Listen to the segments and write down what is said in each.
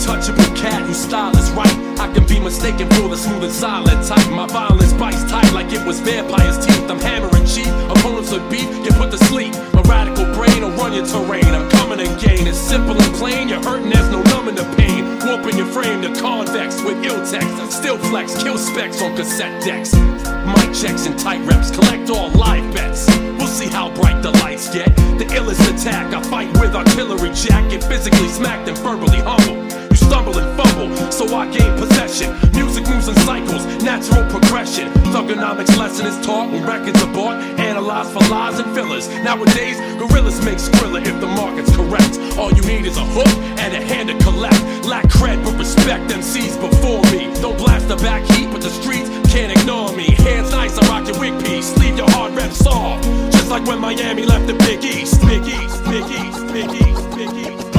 untouchable cat whose style is right. I can be mistaken for the smooth and silent type. My violence bites tight like it was vampire's teeth. I'm hammering cheap, opponents with beat get put to sleep. My radical brain will run your terrain. I'm coming and gain. It's simple and plain. You're hurting, there's no numbing the pain. Warping your frame to convex with ill text. Still flex, kill specs on cassette decks. Mic checks and tight reps, collect all live bets. We'll see how bright the lights get. The illest attack, I fight with artillery jack. Get physically smacked and verbally humble. You stumble and fumble, so I gain possession. Music moves in cycles, natural progression. Thugonomics lesson is taught when records are bought. Analyzed for lies and fillers. Nowadays, gorillas make Skrilla if the market's correct. All you need is a hook and a hand to collect. Lack cred but respect MCs before me. Don't blast the back heat, but the streets can't ignore me. Hands nice, I rock your wig piece. Leave your hard reps soft. Just like when Miami left the Big East. Big East, Big East, Big East, Big East.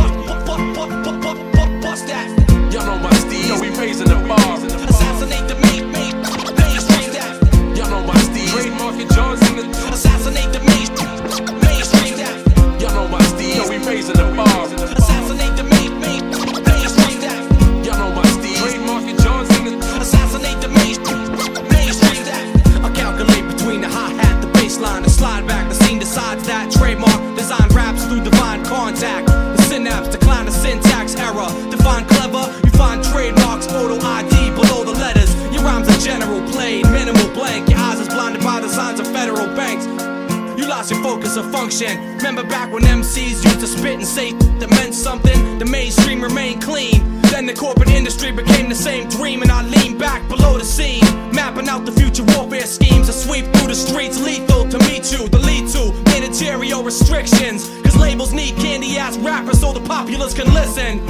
Bust that. Y'all know my steez. Yo, we raising the bar. Assassinate the mainstream that. Y'all know my steez. Trademark and Johnson. Assassinate the mainstream that. Y'all know my steez. Yo, we raising the bar. Assassinate the mainstream that. Y'all know my steez. Trademark and Johnson. Assassinate the mainstream that. I calculate between the hi-hat, the baseline, the slide back. The scene decides that trademark design raps through divine contact. The synapse decline the syntax error. Define clever, you find trademarks, photo ID below the letters. Your rhymes are general, plain, minimal blank. Your eyes is blinded by the signs of federal banks. You lost your focus of function. Remember back when MCs used to spit and say that meant something? The mainstream remained clean. Then the corporate industry became the same dream, and I lean back below the scene, mapping out the future warfare schemes. I sweep through the streets, lethal to meet you. The lead to managerial restrictions, cause labels need candy-ass rappers so the populace can listen.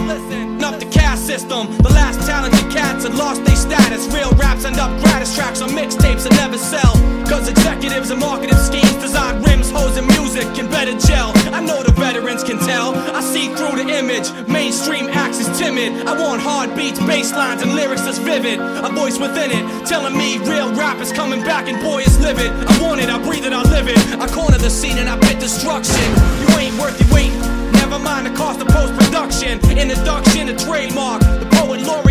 Up the caste system, the last talented cats had lost their status. Real raps end up gratis tracks on mixtapes that never sell, cause executives and marketing schemes design rims, hoes, and music can better gel. I know the veterans can tell, I see through the image. Mainstream acts is timid. I want hard beats, bass lines, and lyrics that's vivid. A voice within it, telling me real rap is coming back and boy it's livid. I want it, I breathe it, I live it. I corner the scene and I bid destruction. You ain't worth your weight, never mind the cost of post-production. Introduction to trademark, the poet laureate